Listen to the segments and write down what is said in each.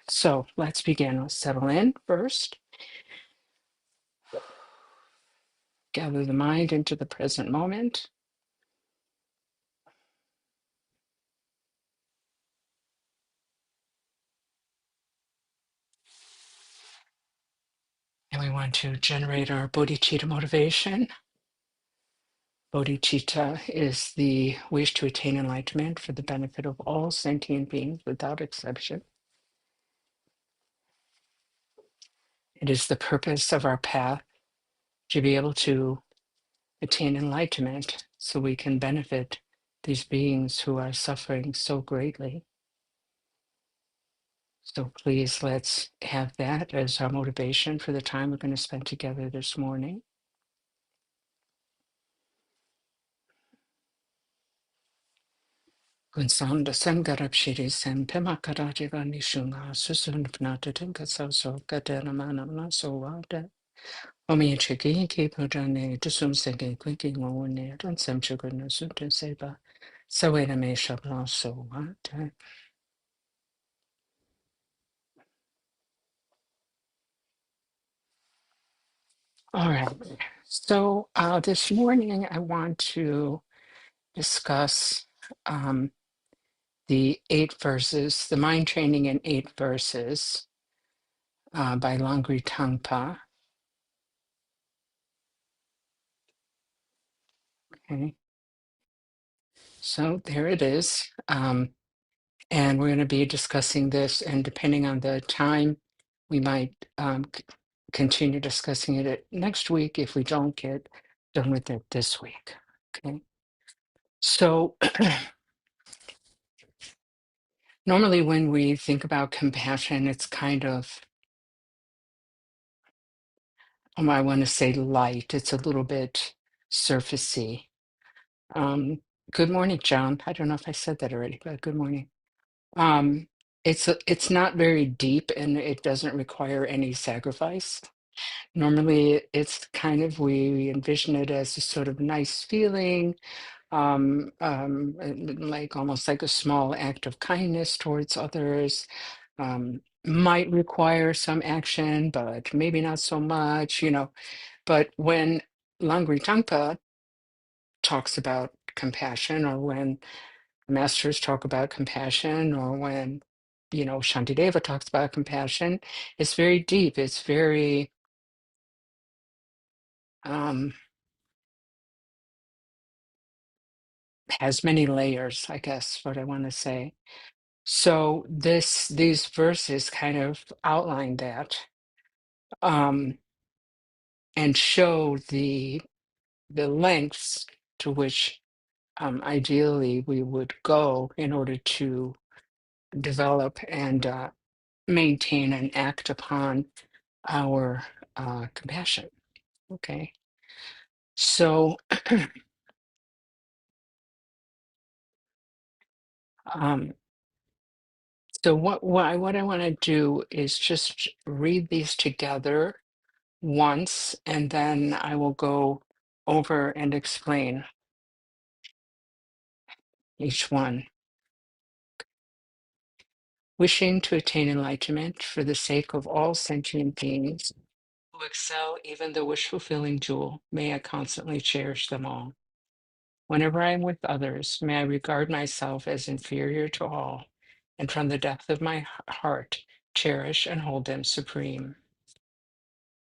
So let's begin. Let's settle in first. Gather the mind into the present moment. And we want to generate our bodhicitta motivation. Bodhicitta is the wish to attain enlightenment for the benefit of all sentient beings without exception. It is the purpose of our path to be able to attain enlightenment so we can benefit these beings who are suffering so greatly. So please let's have that as our motivation for the time we're going to spend together this morning. Gunsanda Sangarab Shiri Sam Pema Karajiva Nishunga Susun Pnatatin Kasaso Katana Manamna Sowada. Omi Chiki Pudane to Sum Segi Quicking on it and Sam Sugar no Sunta Seba. So wait a me shabla so what? All right. So this morning I want to discuss the 8 verses, the mind training in 8 verses by Langri Tangpa. Okay, so there it is. And we're going to be discussing this, and depending on the time, we might continue discussing it next week if we don't get done with it this week. Okay, so normally when we think about compassion, it's kind of, I want to say light. It's a little bit surfacey. Good morning, John. I don't know if I said that already, but good morning. It's not very deep and it doesn't require any sacrifice. Normally, it's kind of, we envision it as a sort of nice feeling, like almost like a small act of kindness towards others. Might require some action, but maybe not so much, But when Langri Tangpa talks about compassion, or when masters talk about compassion, or when Shantideva talks about compassion, it's very deep. It's very has many layers, I guess, what I want to say. So these verses kind of outline that, um, and show the lengths to which ideally we would go in order to develop and maintain and act upon our compassion. Okay, so um, what I want to do is just read these together once, and then I will go over and explain each one. Wishing to attain enlightenment for the sake of all sentient beings who excel even the wish-fulfilling jewel, may I constantly cherish them all. Whenever I am with others, may I regard myself as inferior to all, and from the depth of my heart, cherish and hold them supreme.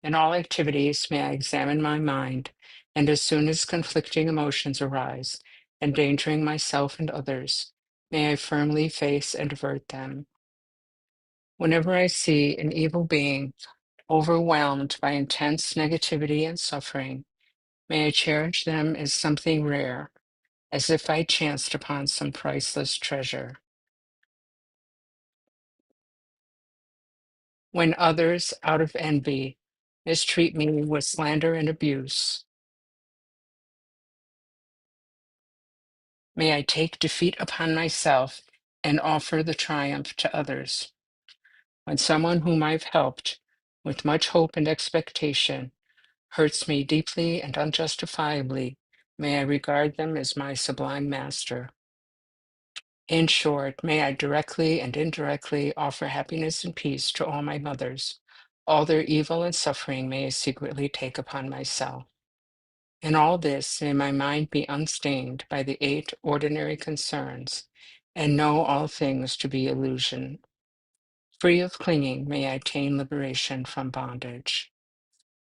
In all activities, may I examine my mind, and as soon as conflicting emotions arise, endangering myself and others, may I firmly face and avert them. Whenever I see an evil being overwhelmed by intense negativity and suffering, may I cherish them as something rare, as if I chanced upon some priceless treasure. When others, out of envy, mistreat me with slander and abuse, may I take defeat upon myself and offer the triumph to others. When someone whom I've helped, with much hope and expectation, hurts me deeply and unjustifiably, may I regard them as my sublime master. In short, may I directly and indirectly offer happiness and peace to all my mothers. All their evil and suffering may I secretly take upon myself. In all this, may my mind be unstained by the 8 ordinary concerns, and know all things to be illusion. Free of clinging, may I attain liberation from bondage.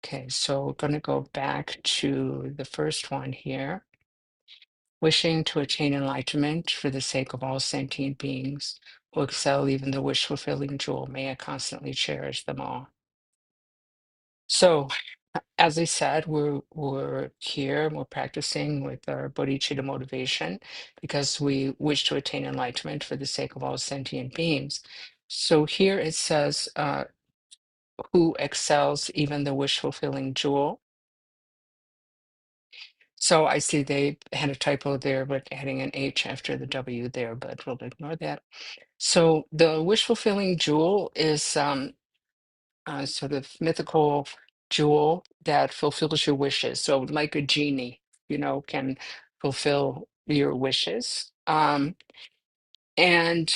Okay, so we're going to go back to the first one here. Wishing to attain enlightenment for the sake of all sentient beings who excel even the wish-fulfilling jewel, may I constantly cherish them all. So, as I said, we're here and we're practicing with our bodhicitta motivation because we wish to attain enlightenment for the sake of all sentient beings. So here it says, who excels even the wish-fulfilling jewel. So I see they had a typo there, but adding an H after the W there, but we'll ignore that. So the wish-fulfilling jewel is a sort of mythical jewel that fulfills your wishes. So like a genie, can fulfill your wishes. And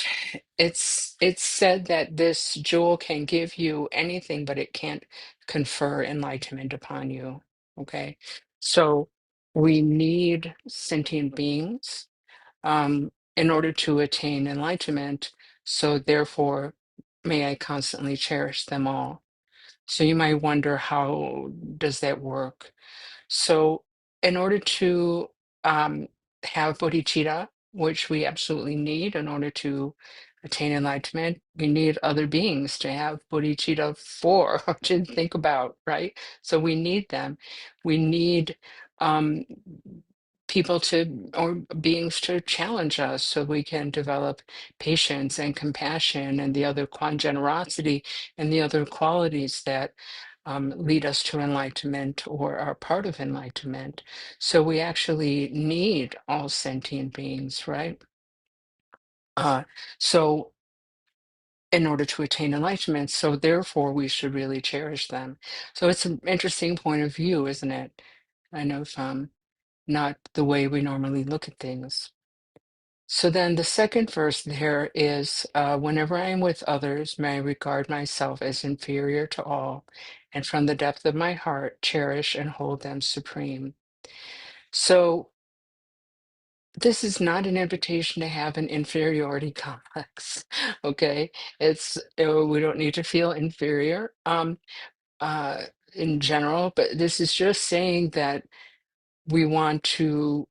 it's said that this jewel can give you anything, but it can't confer enlightenment upon you. Okay, so we need sentient beings in order to attain enlightenment. So therefore, may I constantly cherish them all. So you might wonder, how does that work? So, in order to have bodhicitta, which we absolutely need in order to attain enlightenment, we need other beings to have bodhicitta for, to think about, right? So, we need them. We need um, people to, or beings to challenge us so we can develop patience and compassion and the other generosity and the other qualities that lead us to enlightenment or are part of enlightenment. So we actually need all sentient beings, right? Uh, so in order to attain enlightenment, so therefore we should really cherish them. So it's an interesting point of view, isn't it? Kind of not the way we normally look at things. So then the second verse there is, whenever I am with others, may I regard myself as inferior to all, and from the depth of my heart, cherish and hold them supreme. So this is not an invitation to have an inferiority complex, okay? We don't need to feel inferior uh, in general, but this is just saying that we want to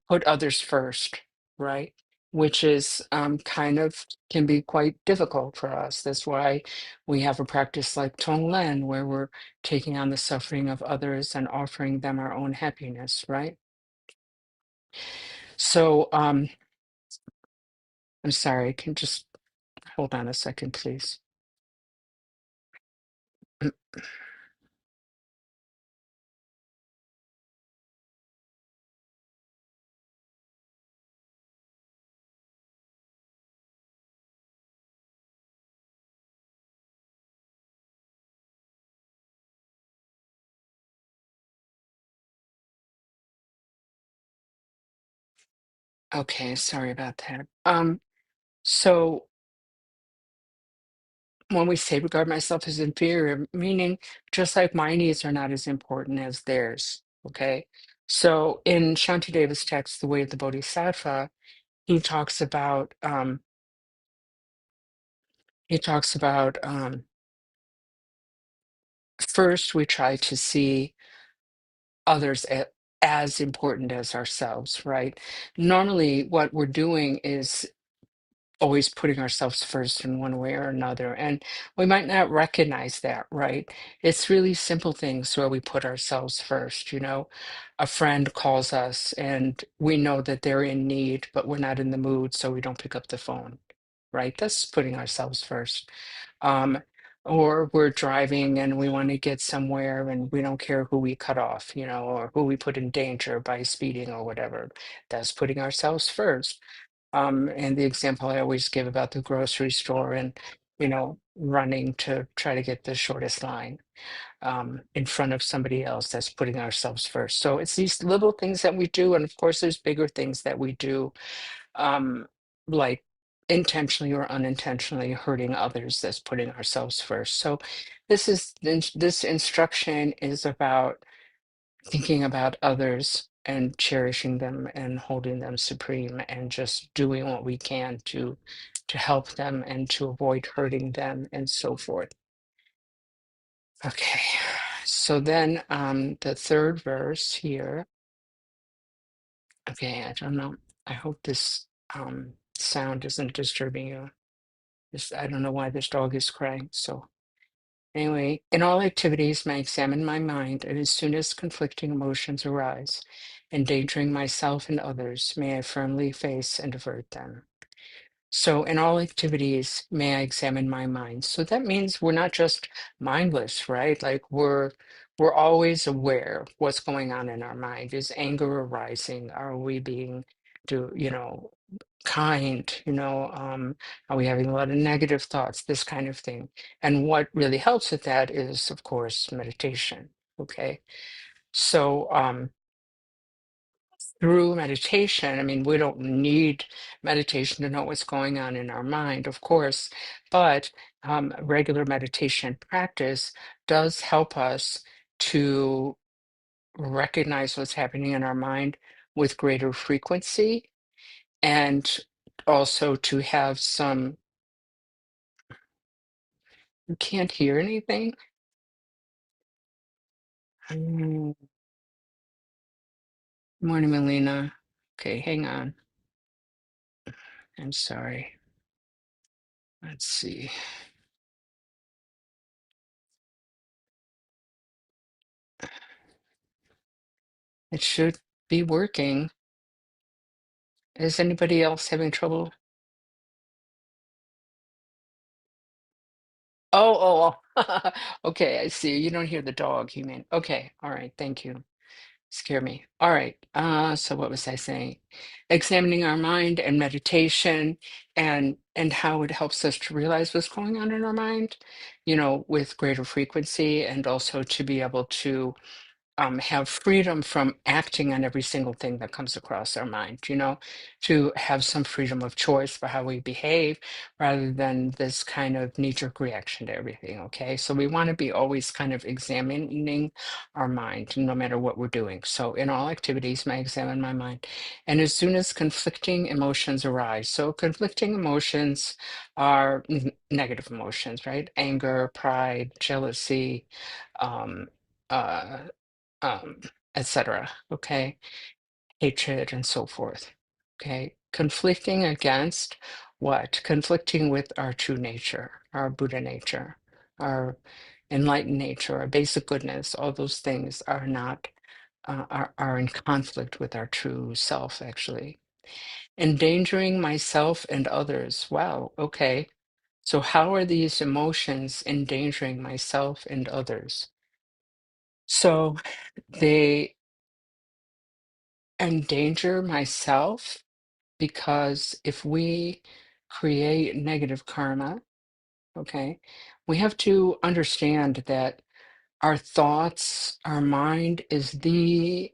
put others first, right? Which is kind of can be quite difficult for us. That's why we have a practice like Tonglen, where we're taking on the suffering of others and offering them our own happiness, right? So I'm sorry, can just hold on a second, please. Okay, sorry about that. So when we say regard myself as inferior, meaning just like my needs are not as important as theirs. Okay. So in Shantideva's text, The Way of the Bodhisattva, he talks about first we try to see others as important as ourselves, right? Normally what we're doing is always putting ourselves first in one way or another. And we might not recognize that, right? It's really simple things where we put ourselves first. A friend calls us and we know that they're in need, but we're not in the mood, so we don't pick up the phone, right? That's putting ourselves first. Um, or we're driving and we want to get somewhere and we don't care who we cut off, or who we put in danger by speeding or whatever. That's putting ourselves first. And the example I always give about the grocery store and, running to try to get the shortest line in front of somebody else, that's putting ourselves first. So it's these little things that we do. And of course, there's bigger things that we do. Um, like intentionally or unintentionally hurting others. That's putting ourselves first. So this instruction is about thinking about others and cherishing them and holding them supreme and just doing what we can to help them and to avoid hurting them and so forth. Okay, so then the third verse here. Okay, I don't know. I hope this sound isn't disturbing you. I don't know why this dog is crying. So anyway, in all activities, I examine my mind, and as soon as conflicting emotions arise, endangering myself and others, may I firmly face and avert them. So, in all activities, may I examine my mind. So that means we're not just mindless, right? Like we're always aware of what's going on in our mind. Is anger arising? Are we being, kind? Are we having a lot of negative thoughts? This kind of thing. And what really helps with that is, of course, meditation. Okay, so through meditation, I mean, we don't need meditation to know what's going on in our mind, of course, but regular meditation practice does help us to recognize what's happening in our mind with greater frequency and also to have some, you can't hear anything? Mm, Morning, Melina. Okay, hang on. I'm sorry. Let's see. It should be working. Is anybody else having trouble? Oh. Okay, I see. You don't hear the dog, you mean. Okay, all right, thank you. Scare me. All right. So what was I saying? Examining our mind and meditation and how it helps us to realize what's going on in our mind, with greater frequency and also to be able to have freedom from acting on every single thing that comes across our mind, to have some freedom of choice for how we behave rather than this kind of knee-jerk reaction to everything. Okay. So we want to be always kind of examining our mind no matter what we're doing. So in all activities, I examine my mind. And as soon as conflicting emotions arise, so conflicting emotions are negative emotions, right? Anger, pride, jealousy, um, uh, um, etc. Okay, hatred and so forth. Okay, conflicting against what? Conflicting with our true nature, our Buddha nature, our enlightened nature, our basic goodness. All those things are not are in conflict with our true self. Actually, endangering myself and others. Wow. Okay. So how are these emotions endangering myself and others? So they endanger myself because if we create negative karma, okay, we have to understand that our thoughts, our mind is the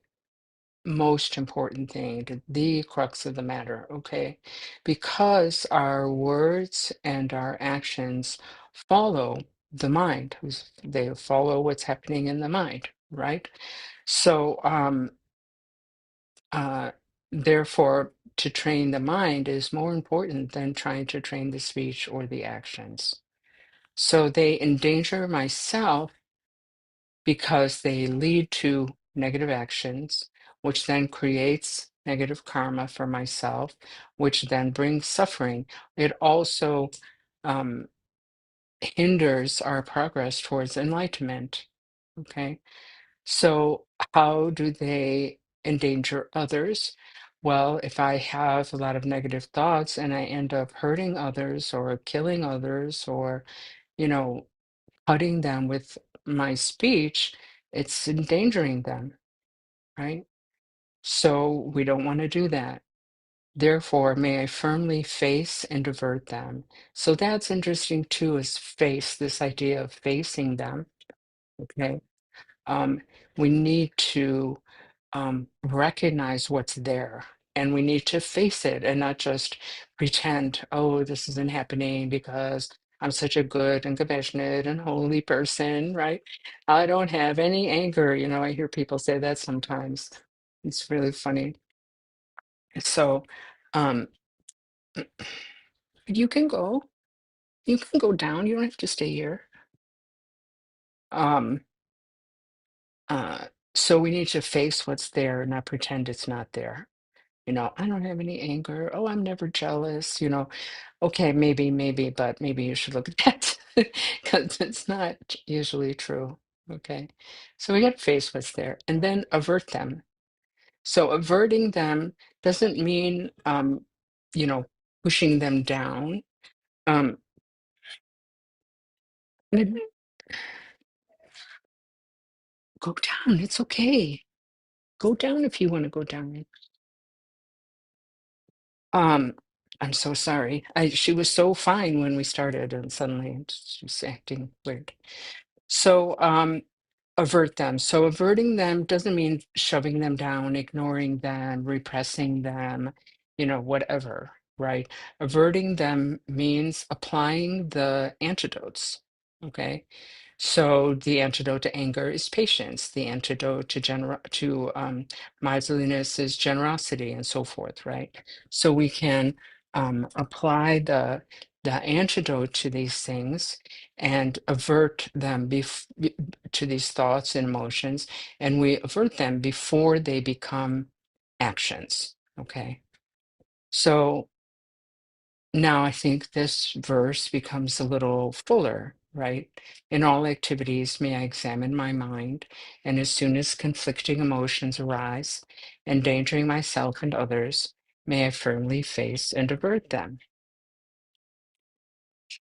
most important thing, the crux of the matter, okay? Because our words and our actions follow the mind, they follow what's happening in the mind, right? So, Uh, therefore, to train the mind is more important than trying to train the speech or the actions. So they endanger myself because they lead to negative actions, which then creates negative karma for myself, which then brings suffering. It also um, hinders our progress towards enlightenment. Okay. So, how do they endanger others? Well, if I have a lot of negative thoughts and I end up hurting others or killing others or, you know, cutting them with my speech, it's endangering them, right? So, we don't want to do that. Therefore, may I firmly face and avert them. So, that's interesting too, is face, this idea of facing them. Okay. Um, we need to recognize what's there. and we need to face it and not just pretend, oh, this isn't happening because I'm such a good and compassionate and holy person, right? I don't have any anger. I hear people say that sometimes. It's really funny. So, um, you can go, you can go down. You don't have to stay here. Um, uh, so we need to face what's there, not pretend it's not there. I don't have any anger. Oh, I'm never jealous. Okay, maybe, but maybe you should look at that because it's not usually true. Okay. So we got to face what's there and then avert them. So averting them doesn't mean, you know, pushing them down. Um, Mhm. Go down. It's okay. Go down if you want to go down. Um, I'm so sorry. She was so fine when we started, and suddenly she's acting weird. So, avert them. So, averting them doesn't mean shoving them down, ignoring them, repressing them, whatever, right? Averting them means applying the antidotes. Okay. So the antidote to anger is patience. The antidote to miserliness is generosity, and so forth, right? So we can apply the antidote to these things and avert them to these thoughts and emotions, and we avert them before they become actions. Okay, so now I think this verse becomes a little fuller, right? In all activities, may I examine my mind, and as soon as conflicting emotions arise, endangering myself and others, may I firmly face and avert them.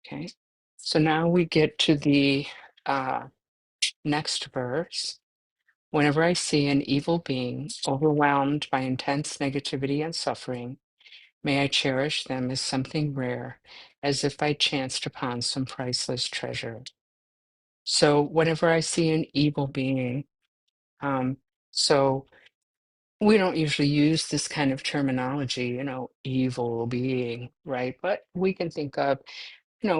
Okay. So now we get to the uh, next verse. Whenever I see an evil being overwhelmed by intense negativity and suffering, may I cherish them as something rare, as if I chanced upon some priceless treasure. So whenever I see an evil being, um, so we don't usually use this kind of terminology, evil being, right? But we can think of,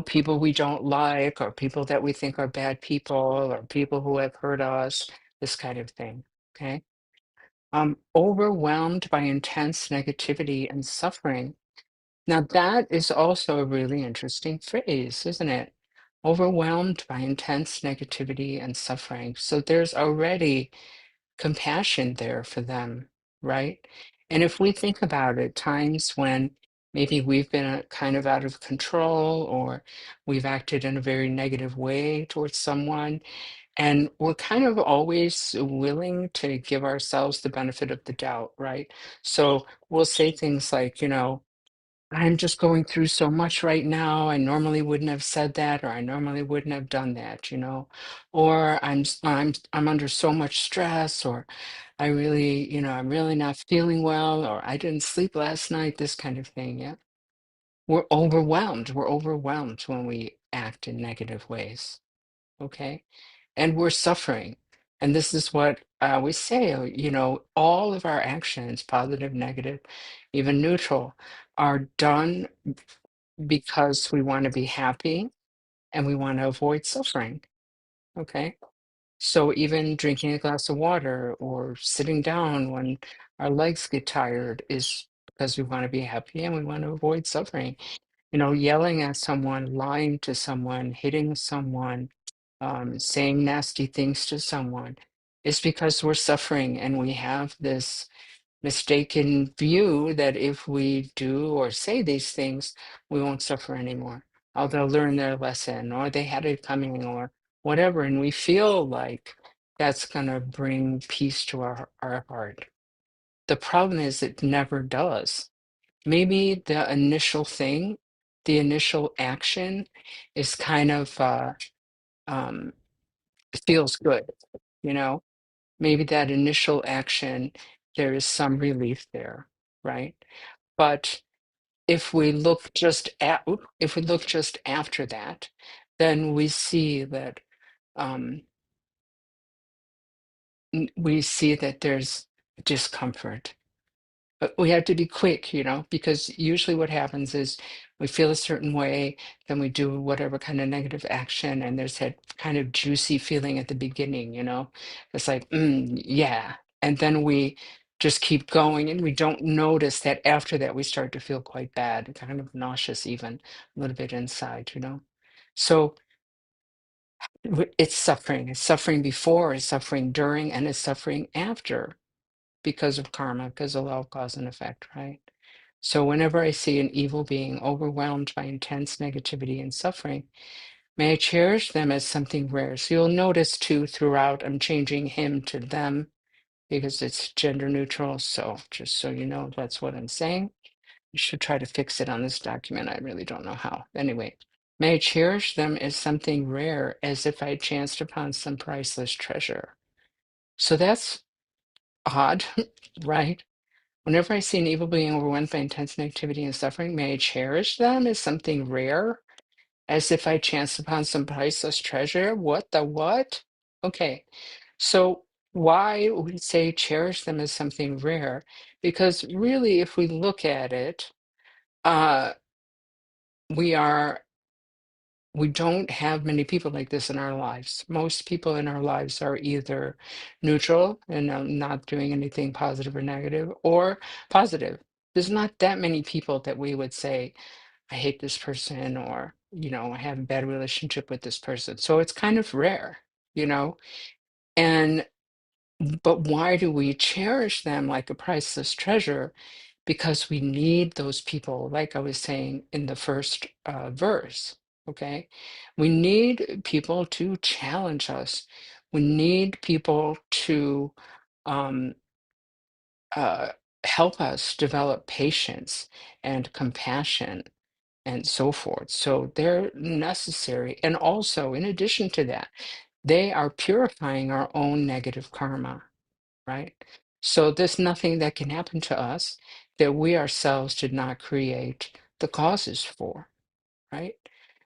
people we don't like, or people that we think are bad people, or people who have hurt us, this kind of thing. Okay. Overwhelmed by intense negativity and suffering. Now, that is also a really interesting phrase, isn't it? Overwhelmed by intense negativity and suffering. So there's already compassion there for them, right? And if we think about it, times when maybe we've been kind of out of control, or we've acted in a very negative way towards someone, and we're kind of always willing to give ourselves the benefit of the doubt, right? So we'll say things like, I'm just going through so much right now. I normally wouldn't have said that, or I normally wouldn't have done that, or I'm under so much stress, or I really, I'm really not feeling well, or I didn't sleep last night, this kind of thing. Yeah. We're overwhelmed. We're overwhelmed when we act in negative ways. Okay. And we're suffering. And this is what we say, all of our actions, positive, negative, even neutral, are done because we want to be happy and we want to avoid suffering. Okay. So even drinking a glass of water or sitting down when our legs get tired is because we want to be happy and we want to avoid suffering. Yelling at someone, lying to someone, hitting someone, saying nasty things to someone is because we're suffering, and we have this mistaken view that if we do or say these things, we won't suffer anymore. Or they'll learn their lesson, or they had it coming, or whatever. And we feel like that's going to bring peace to our heart. The problem is it never does. Maybe the initial thing, the initial action is kind of um, feels good, you know? Maybe that initial action, there is some relief there, right? But if we look just after that, then we see that um, we see that there's discomfort. But we have to be quick, because usually what happens is we feel a certain way, then we do whatever kind of negative action, and there's that kind of juicy feeling at the beginning. It's like, yeah. And then we just keep going, and we don't notice that after that we start to feel quite bad, kind of nauseous, even a little bit inside. So it's suffering. It's suffering before, it's suffering during, and it's suffering after because of karma, because of law of cause and effect, right? So whenever I see an evil being overwhelmed by intense negativity and suffering, may I cherish them as something rare. So you'll notice too throughout, I'm changing him to them because it's gender neutral. So just so you know, that's what I'm saying. You should try to fix it on this document. I really don't know how. Anyway, may I cherish them as something rare, as if I chanced upon some priceless treasure. So that's odd, right? Whenever I see an evil being overwhelmed by intense negativity and suffering, may I cherish them as something rare, as if I chanced upon some priceless treasure. What the what? Okay, so why we say cherish them as something rare? Because really, if we look at it, uh, we are we don't have many people like this in our lives. Most people in our lives are either neutral and not doing anything positive or negative, or positive. There's not that many people that we would say, I hate this person, or, I have a bad relationship with this person. So it's kind of rare, you know? And, but why do we cherish them like a priceless treasure? Because we need those people, like I was saying in the first verse. Okay, we need people to challenge us. We need people to um, uh, help us develop patience and compassion and so forth. So they're necessary. And also, in addition to that, they are purifying our own negative karma, right? So there's nothing that can happen to us that we ourselves did not create the causes for, right?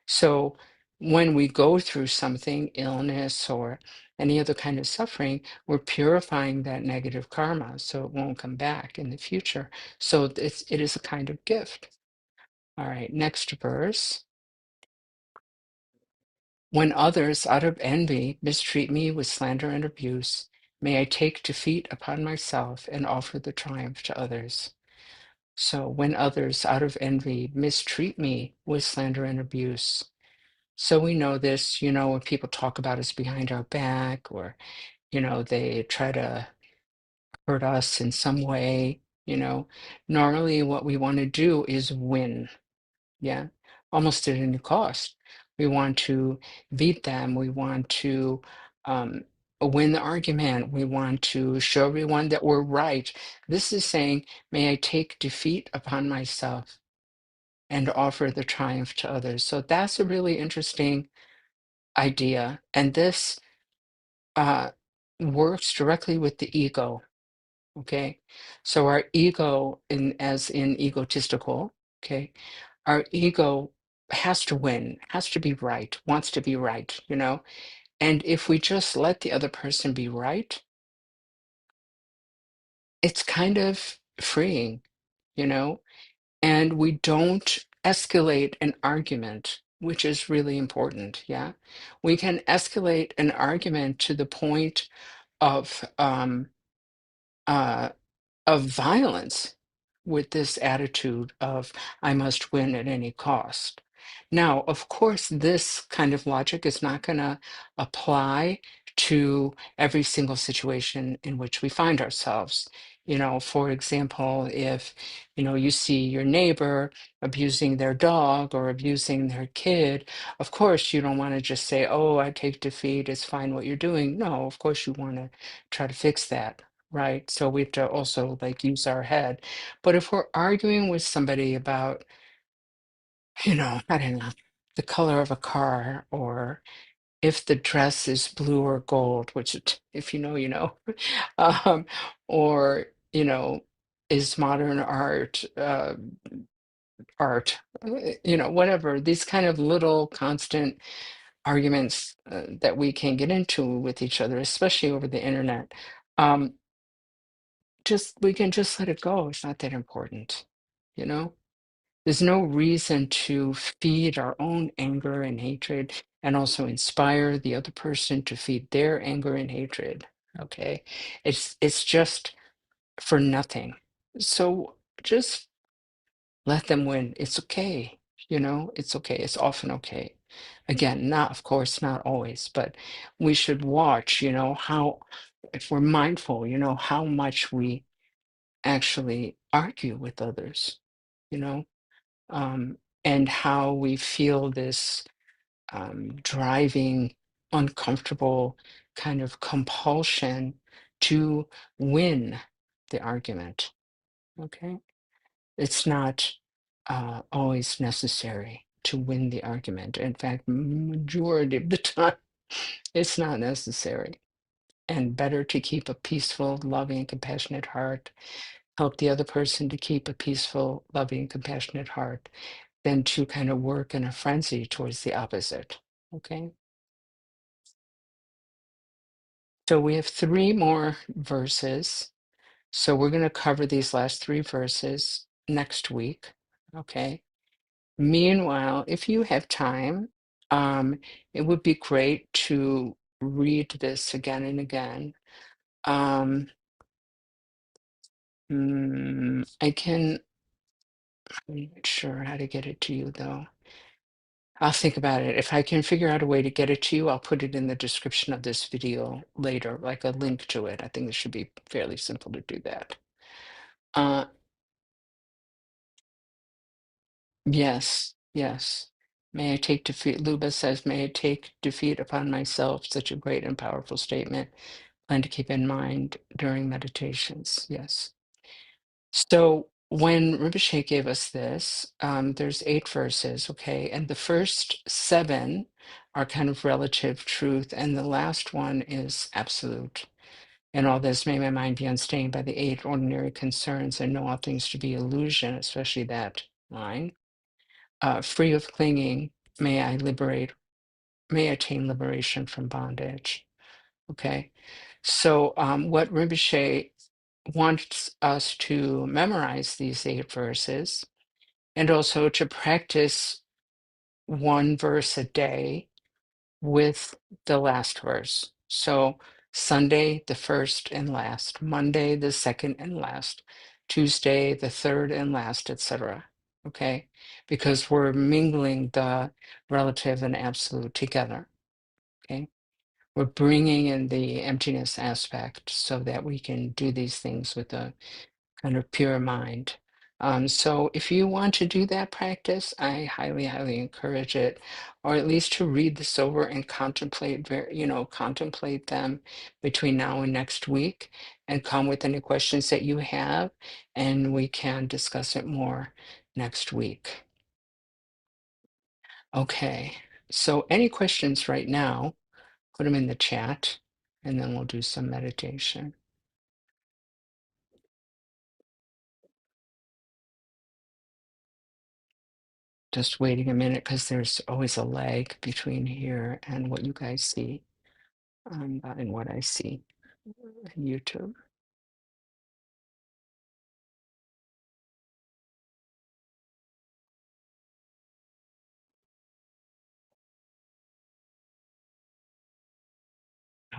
So when we go through something, illness or any other kind of suffering, we're purifying that negative karma so it won't come back in the future. So it is a kind of gift. All right, next verse. When others, out of envy, mistreat me with slander and abuse, may I take defeat upon myself and offer the triumph to others. So when others, out of envy, mistreat me with slander and abuse. So we know this, when people talk about us behind our back, or, they try to hurt us in some way, normally what we want to do is win. Yeah, almost at any cost. We want to beat them. We want to um, win the argument. We want to show everyone that we're right. This is saying, may I take defeat upon myself and offer the triumph to others. So that's a really interesting idea. And this uh, works directly with the ego. Okay. So our ego, as in egotistical, okay, our ego has to win, has to be right, wants to be right. And if we just let the other person be right, it's kind of freeing, you know, and we don't escalate an argument, which is really important. Yeah. We can escalate an argument to the point of, uh, of violence with this attitude of I must win at any cost. Now, of course, this kind of logic is not going to apply to every single situation in which we find ourselves. For example, if you see your neighbor abusing their dog or abusing their kid, of course you don't want to just say, "Oh, I take defeat, it's fine what you're doing." No, of course you want to try to fix that, right? So we have to also like use our head. But if we're arguing with somebody about, I don't know, the color of a car, or if the dress is blue or gold, which if you know, you know, um, or, is modern art, whatever, these kind of little constant arguments that we can get into with each other, especially over the internet. Um, we can just let it go. It's not that important, you know? There's no reason to feed our own anger and hatred and also inspire the other person to feed their anger and hatred. Okay. It's just for nothing. So just let them win. It's okay. It's okay. It's often okay. Again, not, of course, not always, but we should watch, how, if we're mindful, how much we actually argue with others, you know, um, and how we feel this driving, uncomfortable kind of compulsion to win the argument. Okay. It's not always necessary to win the argument. In fact, majority of the time, it's not necessary. And better to keep a peaceful, loving, compassionate heart, help the other person to keep a peaceful, loving, compassionate heart, than to kind of work in a frenzy towards the opposite. Okay. So we have three more verses. So we're going to cover these last three verses next week. Okay. Meanwhile, if you have time, it would be great to read this again and again. I can, I'm not sure how to get it to you though. I'll think about it. If I can figure out a way to get it to you, I'll put it in the description of this video later, like a link to it. I think it should be fairly simple to do that. Uh, yes, yes. May I take defeat, Luba says, may I take defeat upon myself, such a great and powerful statement. Plan to keep in mind during meditations. Yes. So when Rinpoche gave us this, there's 8 verses, okay, and the first 7 are kind of relative truth, and the last one is absolute. And all this, may my mind be unstained by the 8 ordinary concerns, and know all things to be illusion, especially that line. Free of clinging, may I attain liberation from bondage. Okay. So what Rinpoche wants us to memorize these 8 verses and also to practice one verse a day with the last verse. So Sunday, the first and last, Monday, the second and last, Tuesday, the third and last, etc. Okay? Because we're mingling the relative and absolute together. Okay? We're bringing in the emptiness aspect so that we can do these things with a kind of pure mind. So if you want to do that practice, I highly, highly encourage it, or at least to read this over and contemplate, contemplate them between now and next week, and come with any questions that you have, and we can discuss it more next week. Okay. So any questions right now, put them in the chat, and then we'll do some meditation. Just waiting a minute because there's always a lag between here and what you guys see and what I see on YouTube.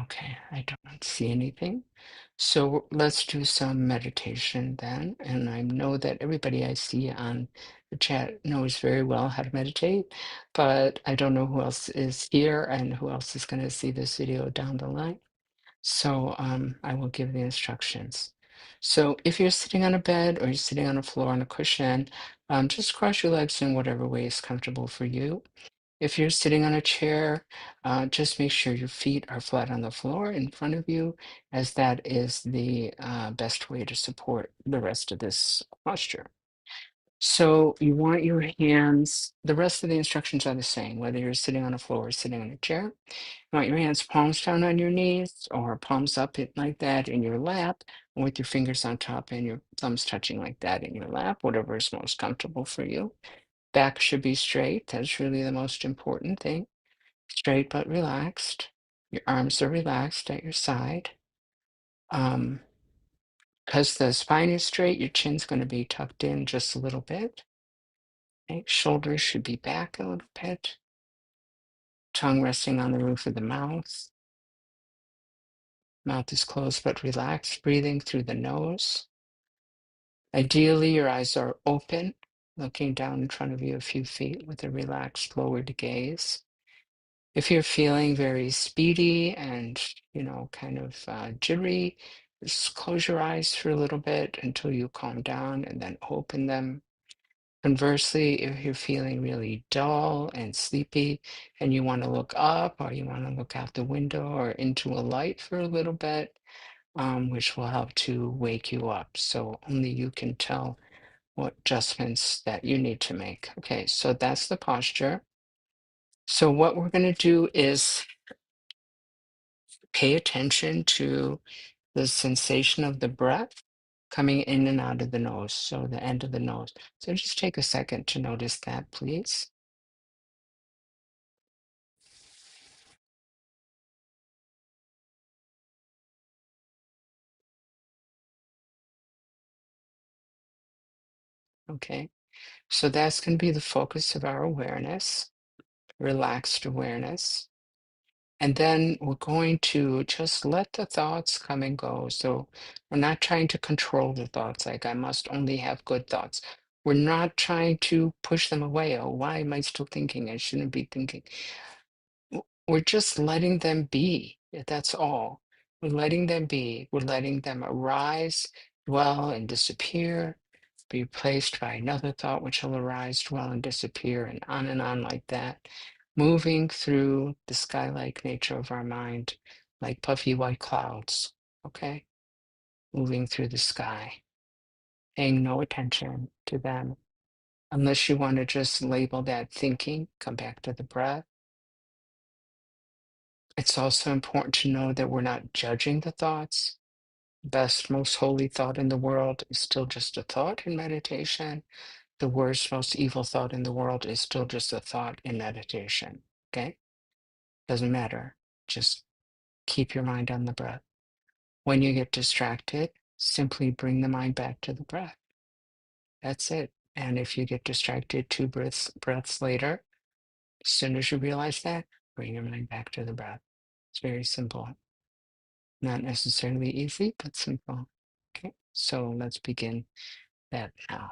Okay, I don't see anything. So let's do some meditation then. And I know that everybody I see on the chat knows very well how to meditate, but I don't know who else is here and who else is going to see this video down the line. So I will give the instructions. So if you're sitting on a bed or you're sitting on a floor on a cushion, just cross your legs in whatever way is comfortable for you. If you're sitting on a chair, just make sure your feet are flat on the floor in front of you, as that is the best way to support the rest of this posture. So you want your hands, the rest of the instructions are the same, whether you're sitting on a floor or sitting on a chair. You want your hands palms down on your knees or palms up like that in your lap, with your fingers on top and your thumbs touching like that in your lap, whatever is most comfortable for you. Back should be straight. That's really the most important thing. Straight but relaxed. Your arms are relaxed at your side. Um, Because the spine is straight, your chin's going to be tucked in just a little bit. Okay? Shoulders should be back a little bit. Tongue resting on the roof of the mouth. Mouth is closed but relaxed, breathing through the nose. Ideally, your eyes are open, looking down in front of you a few feet with a relaxed, lowered gaze. If you're feeling very speedy and, kind of jittery, just close your eyes for a little bit until you calm down and then open them. Conversely, if you're feeling really dull and sleepy and you want to look up or you want to look out the window or into a light for a little bit, which will help to wake you up. So only you can tell what adjustments that you need to make. Okay, so that's the posture. So what we're going to do is pay attention to the sensation of the breath coming in and out of the nose, so the end of the nose. So just take a second to notice that, please. Okay, so that's going to be the focus of our awareness, relaxed awareness. And then we're going to just let the thoughts come and go. So we're not trying to control the thoughts, like I must only have good thoughts. We're not trying to push them away. Oh, why am I still thinking? I shouldn't be thinking. We're just letting them be. That's all. We're letting them be. We're letting them arise, dwell, and disappear, be replaced by another thought which will arise, dwell, and disappear, and on like that, moving through the sky-like nature of our mind like puffy white clouds, okay? Moving through the sky, paying no attention to them. Unless you want to just label that thinking, come back to the breath. It's also important to know that we're not judging the thoughts. Best, most holy thought in the world is still just a thought in meditation. The worst, most evil thought in the world is still just a thought in meditation. Okay? Doesn't matter. Just keep your mind on the breath. When you get distracted, simply bring the mind back to the breath. That's it. And if you get distracted two breaths later, as soon as you realize that, bring your mind back to the breath. It's very simple. Not necessarily easy, but simple. Okay, so let's begin that now.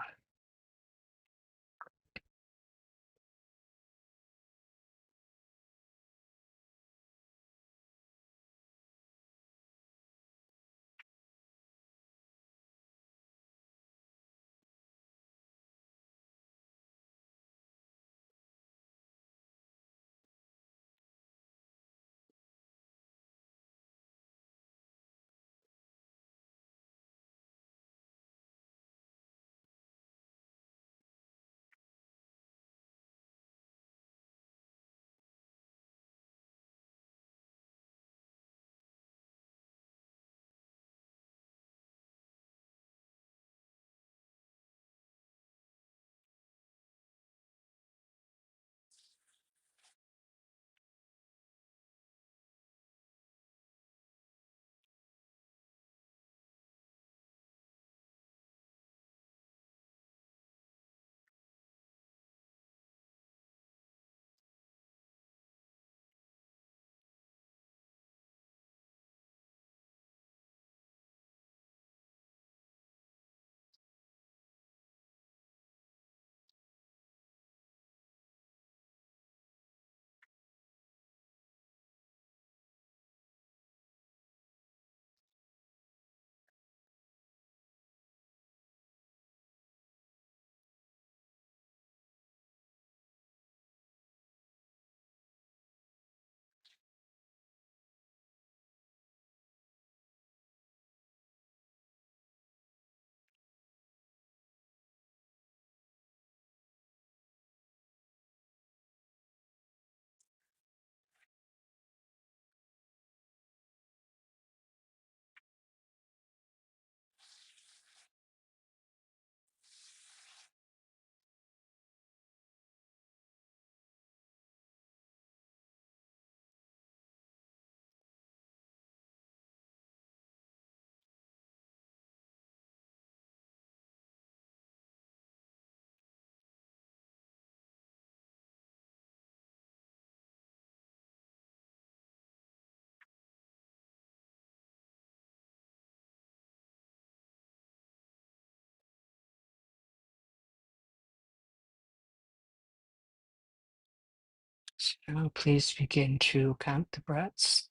Now, please begin to count the breaths,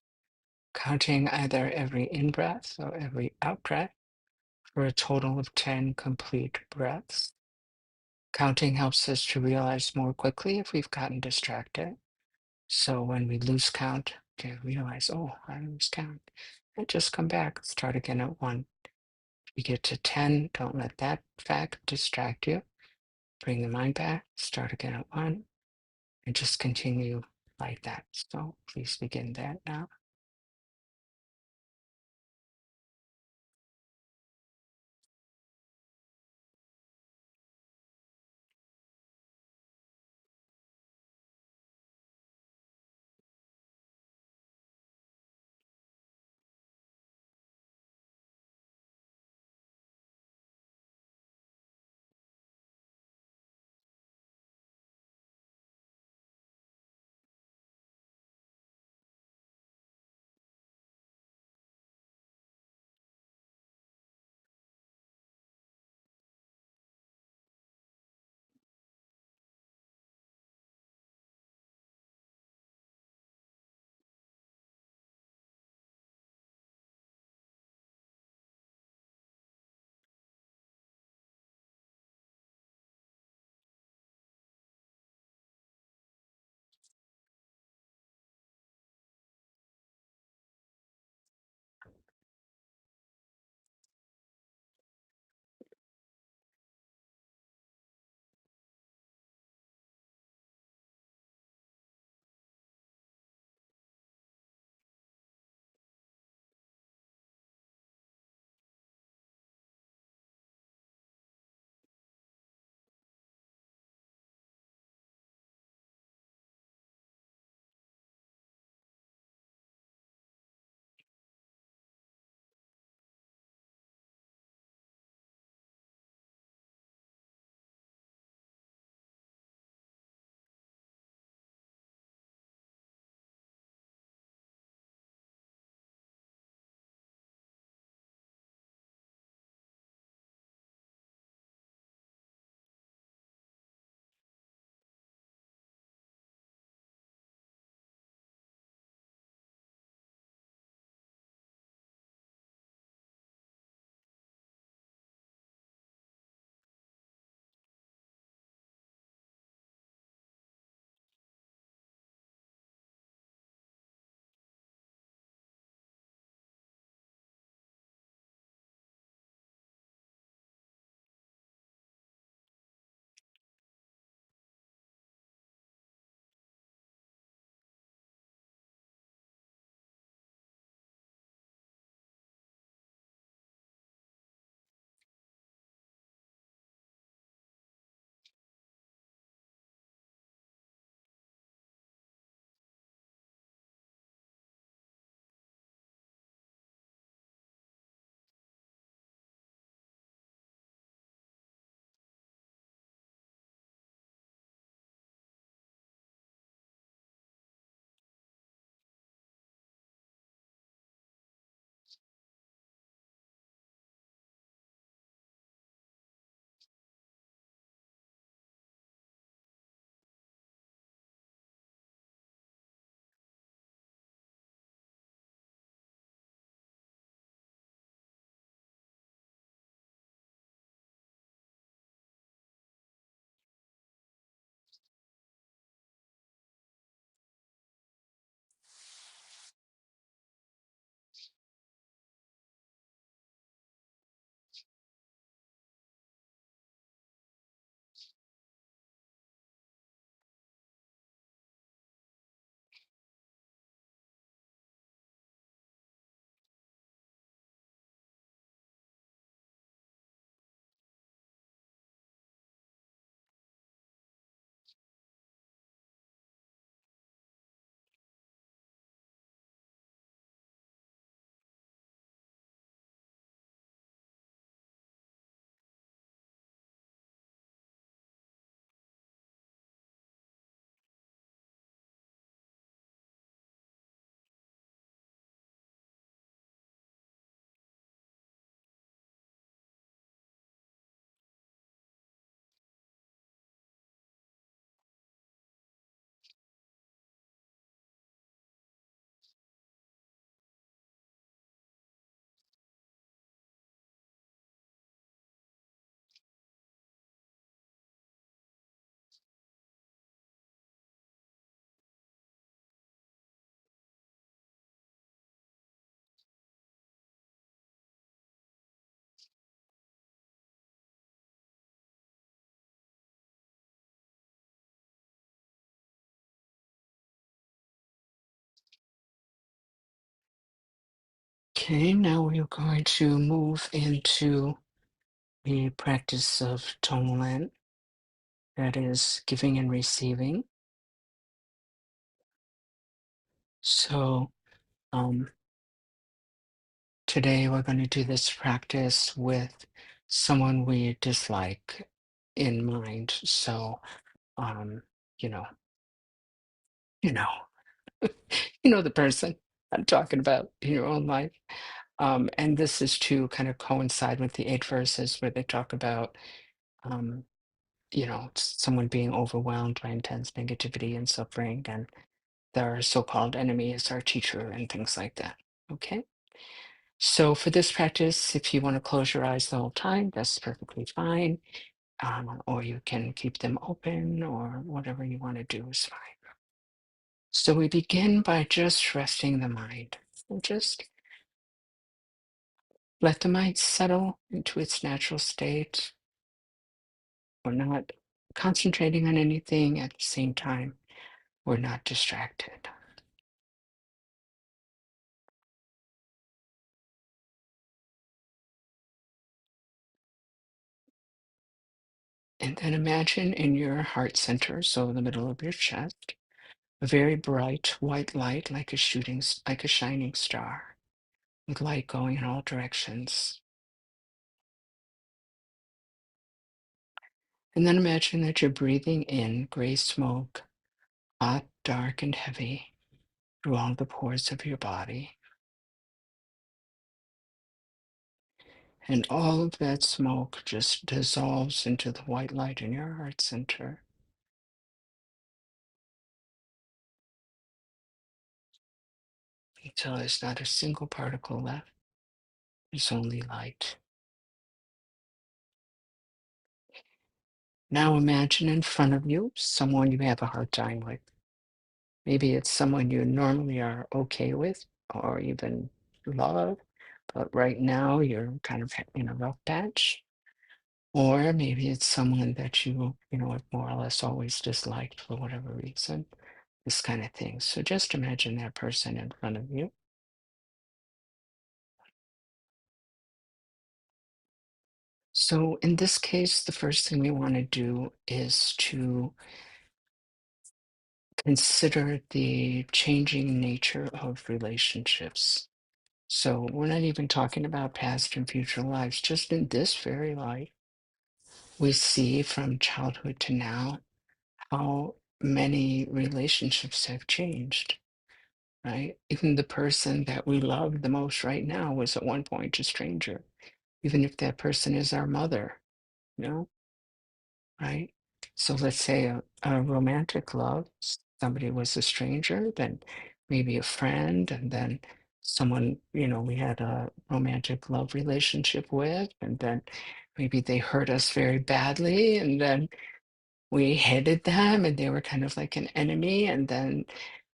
counting either every in breath or every out breath for a total of 10 complete breaths. Counting helps us to realize more quickly if we've gotten distracted. So when we lose count, okay, realize, oh, I lose count. And just come back, start again at 1. You get to 10, don't let that fact distract you. Bring the mind back, start again at 1, and just continue like that. So please begin that now. Okay, now we're going to move into a practice of Tonglen, that is giving and receiving. So um, today we're going to do this practice with someone we dislike in mind. So, um, you know, you know, you know the person I'm talking about in your own life. And this is to kind of coincide with the 8 verses where they talk about, um, someone being overwhelmed by intense negativity and suffering, and their so-called enemy is our teacher and things like that. Okay. So for this practice, if you want to close your eyes the whole time, that's perfectly fine. Or you can keep them open, or whatever you want to do is fine. So we begin by just resting the mind. So just let the mind settle into its natural state. We're not concentrating on anything at the same time. We're not distracted. And then imagine in your heart center, so in the middle of your chest, a very bright white light like a shining star, with light going in all directions. And then imagine that you're breathing in gray smoke, hot, dark, and heavy, through all the pores of your body. And all of that smoke just dissolves into the white light in your heart center, until there's not a single particle left. There's only light. Now imagine in front of you someone you have a hard time with. Maybe it's someone you normally are okay with or even love, but right now you're kind of in a rough patch. Or maybe it's someone that have more or less always disliked for whatever reason, this kind of thing. So just imagine that person in front of you. So in this case, the first thing we want to do is to consider the changing nature of relationships. So we're not even talking about past and future lives, just in this very life, we see from childhood to now how many relationships have changed, right? Even the person that we love the most right now was at one point a stranger, even if that person is our mother, you know, right? So let's say a romantic love, somebody was a stranger, then maybe a friend, and then someone, we had a romantic love relationship with, and then maybe they hurt us very badly, and then we hated them, and they were kind of like an enemy, and then,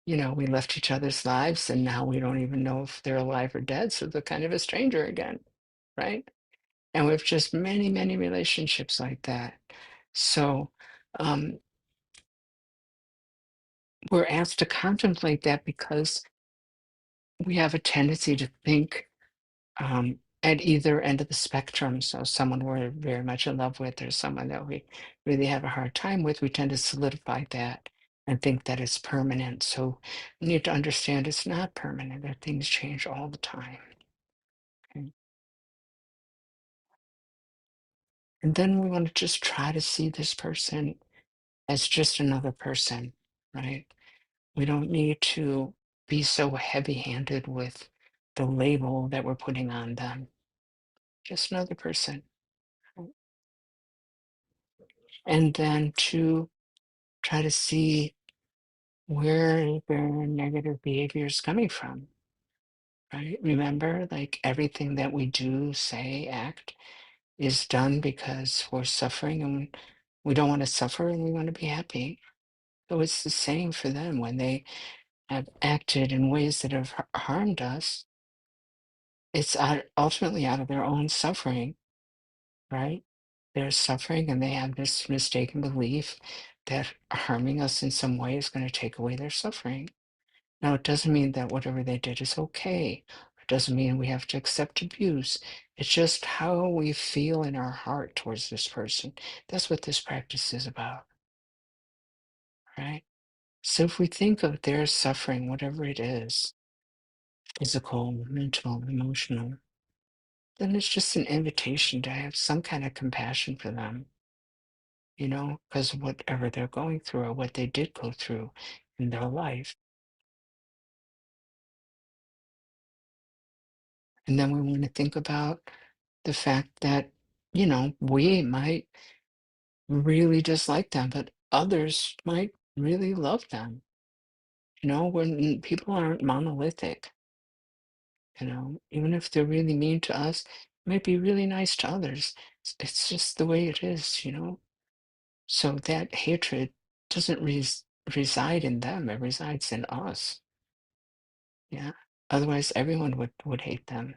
we left each other's lives, and now we don't even know if they're alive or dead, so they're kind of a stranger again, right? And we've just many, many relationships like that. So um, we're asked to contemplate that because we have a tendency to think at either end of the spectrum. So someone we're very much in love with or someone that we really have a hard time with, we tend to solidify that and think that it's permanent. So we need to understand it's not permanent, that things change all the time. Okay? And then we want to just try to see this person as just another person, right? We don't need to be so heavy-handed with the label that we're putting on them. Just another person. And then to try to see where their negative behavior is coming from, right? Remember, like everything that we do, say, act is done because we're suffering and we don't want to suffer and we want to be happy. So it's the same for them when they have acted in ways that have harmed us. It's ultimately out of their own suffering, right? They're suffering and they have this mistaken belief that harming us in some way is going to take away their suffering. Now, it doesn't mean that whatever they did is okay. It Doesn't mean we have to accept abuse. It's just how we feel in our heart towards this person. That's what this practice is about, right? So if we think of their suffering, whatever it is, physical, mental, emotional, then it's just an invitation to have some kind of compassion for them, because whatever they're going through or what they did go through in their life. And then we want to think about the fact that, we might really dislike them, but others might really love them. When people aren't monolithic, even if they're really mean to us, it might be really nice to others. It's just the way it is. So that hatred doesn't reside in them, it resides in us. Yeah. Otherwise, everyone would hate them.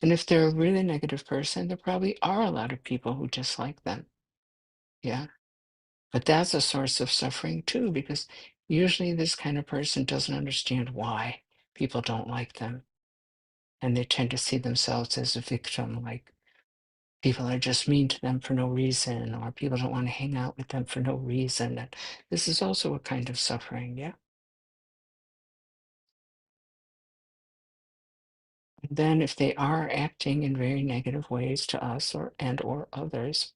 And if they're a really negative person, there probably are a lot of people who dislike them. Yeah. But that's a source of suffering too, because usually this kind of person doesn't understand why people don't like them. And they tend to see themselves as a victim, like people are just mean to them for no reason, or people don't want to hang out with them for no reason. And this is also a kind of suffering, yeah. And then if they are acting in very negative ways to us or others,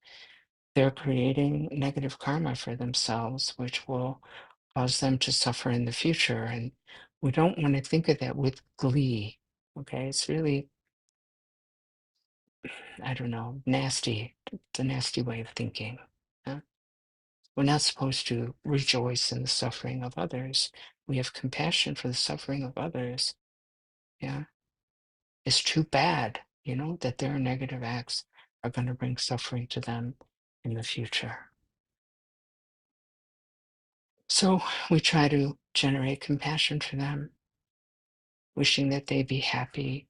they're creating negative karma for themselves, which will cause them to suffer in the future. And we don't want to think of that with glee. Okay, it's really, I don't know, nasty. It's a nasty way of thinking. Yeah? We're not supposed to rejoice in the suffering of others. We have compassion for the suffering of others. Yeah. It's too bad, that their negative acts are going to bring suffering to them in the future. So we try to generate compassion for them, wishing that they be happy,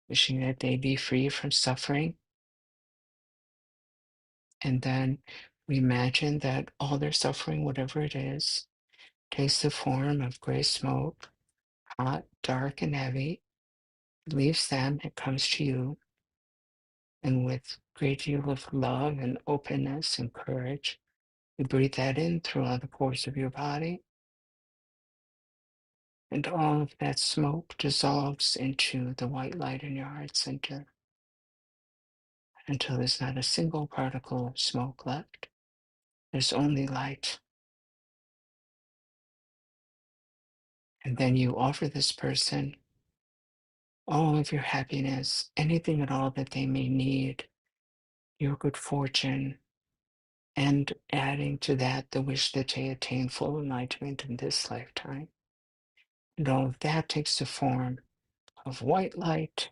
wishing that they be free from suffering. And then we imagine that all their suffering, whatever it is, takes the form of gray smoke, hot, dark, and heavy. It leaves them, it comes to you, and with great deal of love and openness and courage, you breathe that in through all the pores of your body, and all of that smoke dissolves into the white light in your heart center until there's not a single particle of smoke left. There's only light. And then you offer this person all of your happiness, anything at all that they may need, your good fortune, and adding to that the wish that they attain full enlightenment in this lifetime. And all of that takes the form of white light,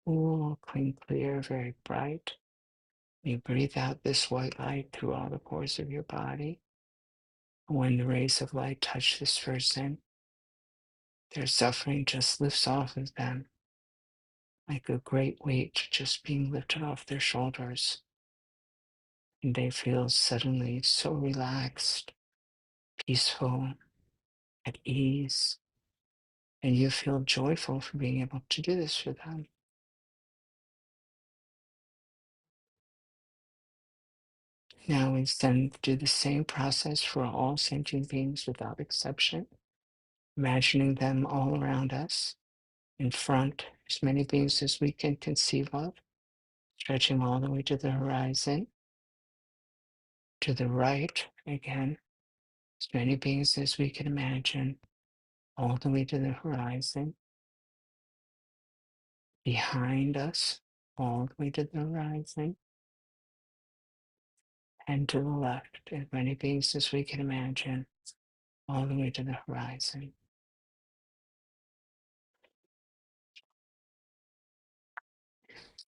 cool, clean, clear, very bright. You breathe out this white light through all the pores of your body. When the rays of light touch this person, their suffering just lifts off of them like a great weight just being lifted off their shoulders. And they feel suddenly so relaxed, peaceful, at ease. And you feel joyful for being able to do this for them. Now we then do the same process for all sentient beings without exception, imagining them all around us, in front, as many beings as we can conceive of, stretching all the way to the horizon, to the right, again, as many beings as we can imagine, all the way to the horizon, behind us, all the way to the horizon, and to the left, as many beings as we can imagine, all the way to the horizon.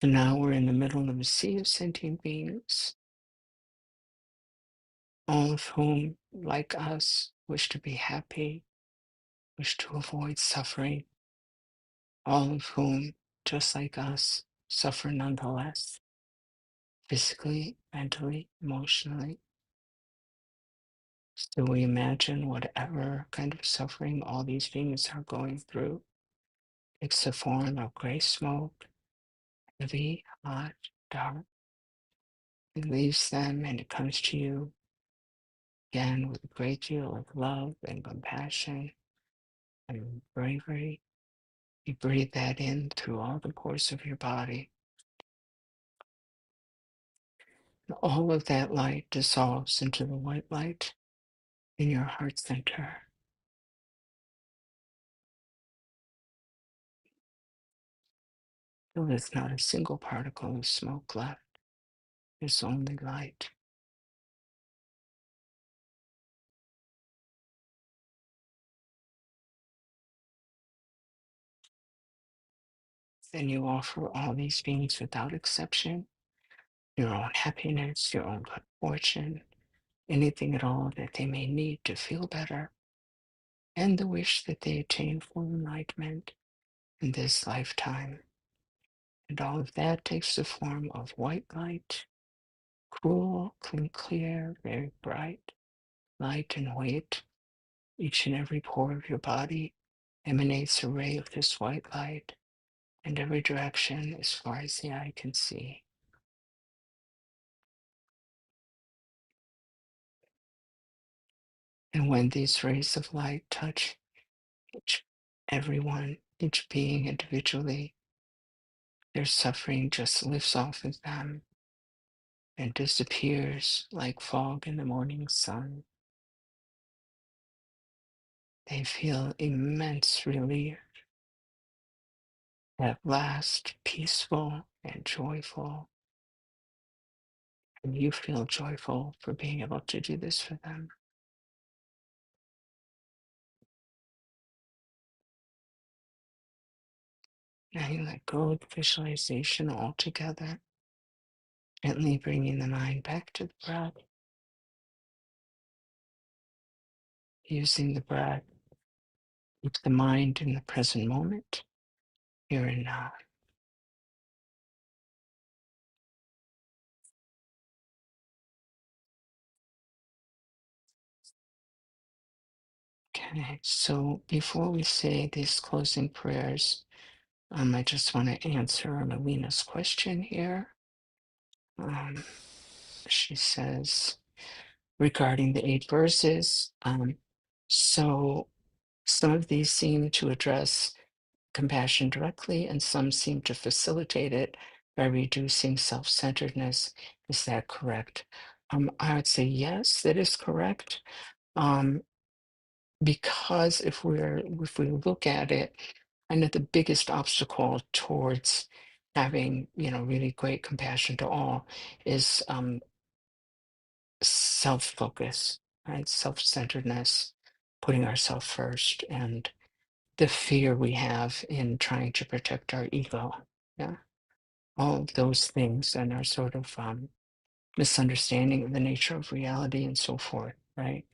So now we're in the middle of a sea of sentient beings, all of whom, like us, wish to be happy, wish to avoid suffering, all of whom, just like us, suffer nonetheless, physically, mentally, emotionally. So we imagine whatever kind of suffering all these beings are going through, takes the form of gray smoke, heavy, hot, dark. It leaves them and it comes to you again with a great deal of love and compassion and bravery. You breathe that in through all the pores of your body. And all of that light dissolves into the white light in your heart center. So there's not a single particle of smoke left. There's only light. Then you offer all these beings without exception your own happiness, your own good fortune, anything at all that they may need to feel better, and the wish that they attain full enlightenment in this lifetime. And all of that takes the form of white light, cool, clear, very bright, light and weight. Each and every pore of your body emanates a ray of this white light in every direction as far as the eye can see. And when these rays of light touch everyone, each being individually, their suffering just lifts off of them and disappears like fog in the morning sun. They feel immense relief, at last peaceful and joyful. And you feel joyful for being able to do this for them. Now you let go of the visualization altogether, gently bringing the mind back to the breath, using the breath, keep the mind in the present moment, here and now. Okay, so before we say these closing prayers, I just want to answer Melina's question here. She says, regarding the 8 verses, so some of these seem to address compassion directly, and some seem to facilitate it by reducing self-centeredness. Is that correct? I would say yes, that is correct. Because if we look at it, I know the biggest obstacle towards having, really great compassion to all is self-focus, right? Self-centeredness, putting ourselves first, and the fear we have in trying to protect our ego. Yeah, all of those things, and our sort of misunderstanding of the nature of reality and so forth, right?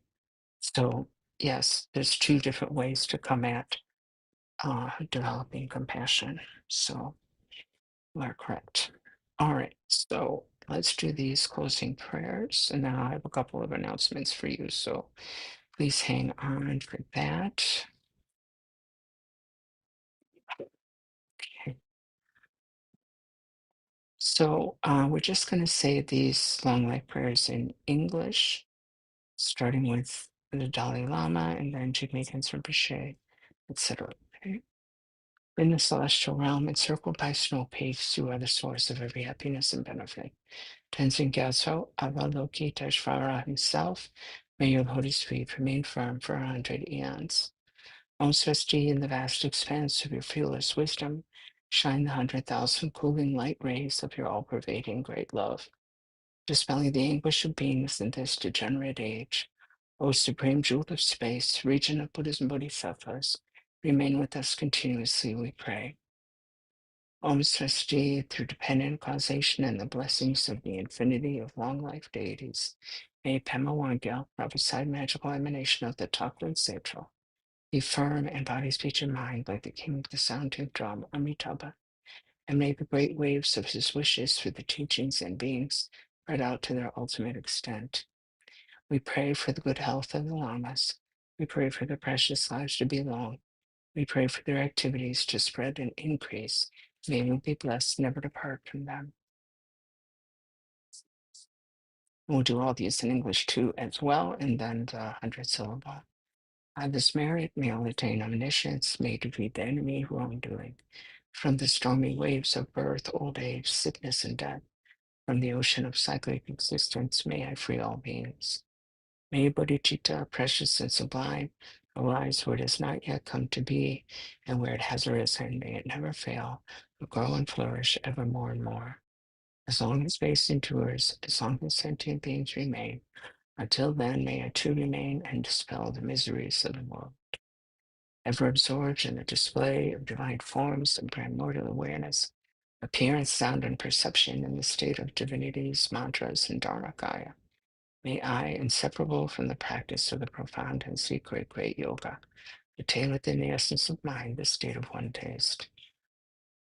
So yes, there's two different ways to come at developing compassion. So you are correct. All right, so let's do these closing prayers. And now I have a couple of announcements for you. So please hang on for that. Okay. So we're just going to say these long life prayers in English, starting with the Dalai Lama and then Jigme Rinpoche, etc. Okay. In the celestial realm, encircled by snow peaks, you are the source of every happiness and benefit. Tenzin Gyatso, Avalokiteshvara himself, may your lotus feet remain firm for 100 eons. Om Swasti, in the vast expanse of your fearless wisdom, shine the 100,000 cooling light rays of your all-pervading great love, dispelling the anguish of beings in this degenerate age. O supreme jewel of space, region of Buddhas and Bodhisattvas, remain with us continuously, we pray. Om Swasti, through dependent causation and the blessings of the infinity of long life deities, may Pema Wangya, prophesied magical emanation of the Taklin Sacral, be firm in body, speech, and mind like the king of the sound-toothed drum, Amitabha, and may the great waves of his wishes for the teachings and beings spread out to their ultimate extent. We pray for the good health of the lamas. We pray for their precious lives to be long. We pray for their activities to spread and increase. May we be blessed, never depart from them. We'll do all these in English too, as well, and then the 100 syllable. This merit may all attain omniscience, may defeat the enemy wrongdoing. From the stormy waves of birth, old age, sickness, and death, from the ocean of cyclic existence, may I free all beings. May bodhicitta, precious and sublime, arise where it has not yet come to be, and where it has arisen, may it never fail, but grow and flourish ever more and more. As long as space endures, as long as sentient beings remain, until then may I too remain and dispel the miseries of the world. Ever absorbed in the display of divine forms of primordial awareness, appearance, sound, and perception in the state of divinities, mantras, and dharmakaya. May I, inseparable from the practice of the profound and secret great yoga, attain within the essence of mind the state of one taste.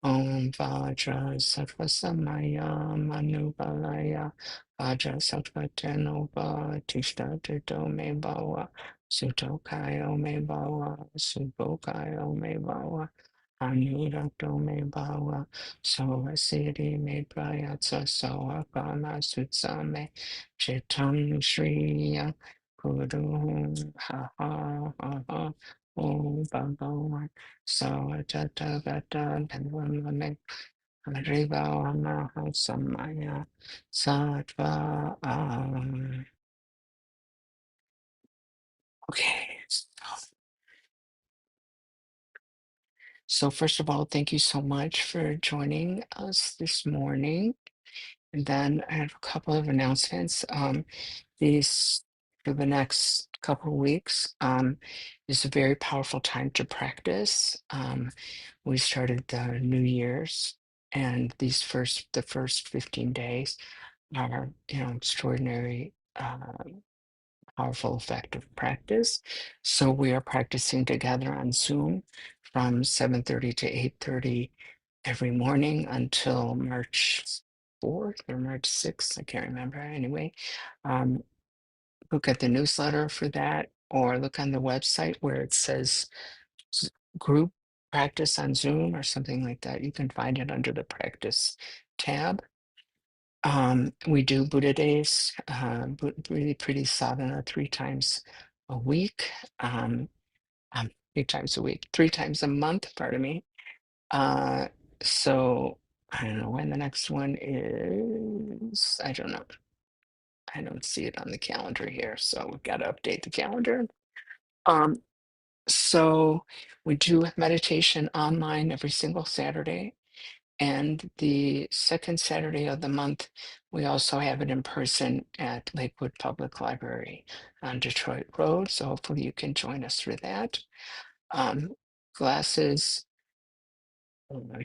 Om Vajra Sattva Samaya Manubalaya Vajra Sattva Tenova Tishta Tito Me Bawa Sutokayo Me Bawa Subokayo Me Bawa Anurato Me Bawa Soa Siddhi Me Prayatsa Soa Kama Sutsame Chitam Shriya Kudu Ha Ha Ha Ha Om Bhagawan so Tathagata Dhamma Arriva Samaya Sattva. Okay. So first of all, thank you so much for joining us this morning. And then I have a couple of announcements. These for the next couple of weeks is a very powerful time to practice. We started the New Year's, and the first 15 days are, extraordinary, powerful, effective practice. So we are practicing together on Zoom from 7:30 to 8:30 every morning until March 4th or March 6th. I can't remember. Anyway, um, look at the newsletter for that, or look on the website where it says group practice on Zoom or something like that. You can find it under the practice tab. We do Buddha days, really pretty sadhana 3 times a week, um, 3 times a week, 3 times a month, pardon me. Uh, so I don't know when the next one is. I don't know. I don't see it on the calendar here, so we've got to update the calendar. Um, so we do meditation online every single Saturday. And the second Saturday of the month, we also have it in person at Lakewood Public Library on Detroit Road. So hopefully you can join us for that. Classes,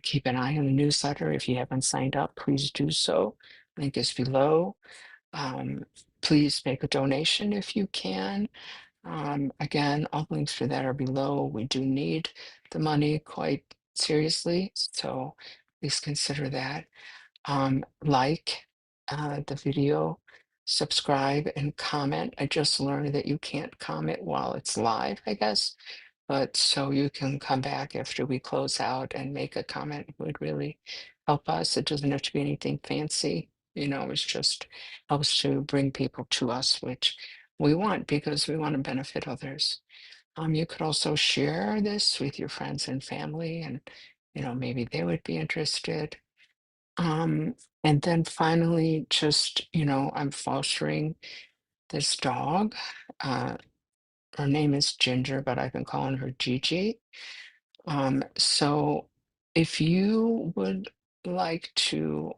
keep an eye on the newsletter. If you haven't signed up, please do so. Link is below. Um, please make a donation if you can. Again, all links for that are below. We do need the money quite seriously, so please consider that. Like the video, subscribe, and comment. I just learned that you can't comment while it's live, I guess, but so you can come back after we close out and make a comment. It would really help us. It doesn't have to be anything fancy, it's just helps to bring people to us, which we want because we want to benefit others. You could also share this with your friends and family, and maybe they would be interested. And then finally, just, I'm fostering this dog. Uh, her name is Ginger, but I've been calling her Gigi. So if you would like to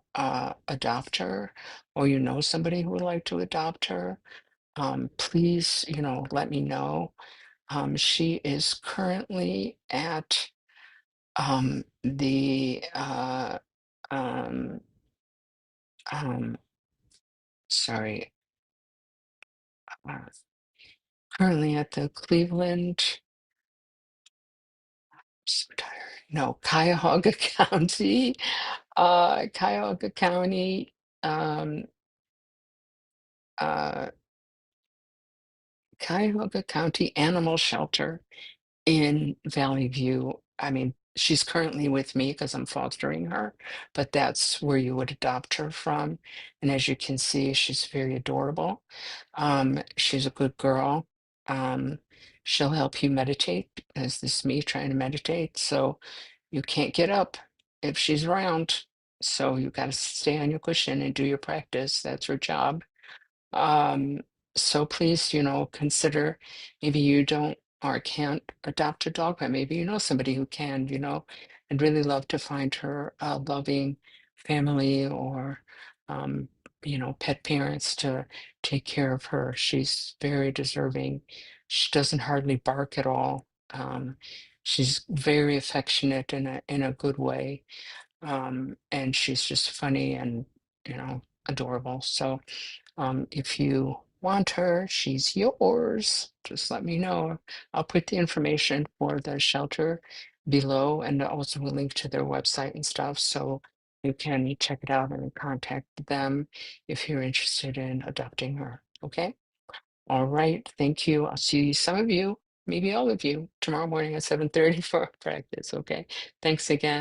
adopt her, or you know somebody who would like to adopt her, please, let me know. She is currently at the um, sorry, uh, currently at the Cleveland, so tired. No, Cuyahoga County, Cuyahoga County, um, uh, Cuyahoga County Animal Shelter in Valley View. I mean, she's currently with me because I'm fostering her, but that's where you would adopt her from. And as you can see, she's very adorable. She's a good girl. Um, she'll help you meditate, as this is me trying to meditate. So you can't get up if she's around. So you got to stay on your cushion and do your practice. That's her job. Um, so please, consider, maybe you don't or can't adopt a dog, but maybe you know somebody who can, I'd really love to find her a loving family or, um, pet parents to take care of her. She's very deserving. She doesn't hardly bark at all. She's very affectionate in a good way. And she's just funny and, adorable. So, if you want her, she's yours. Just let me know. I'll put the information for the shelter below and also a link to their website and stuff. So you can check it out and contact them if you're interested in adopting her. Okay. All right. Thank you. I'll see some of you, maybe all of you, tomorrow morning at 7:30 for practice. Okay. Thanks again.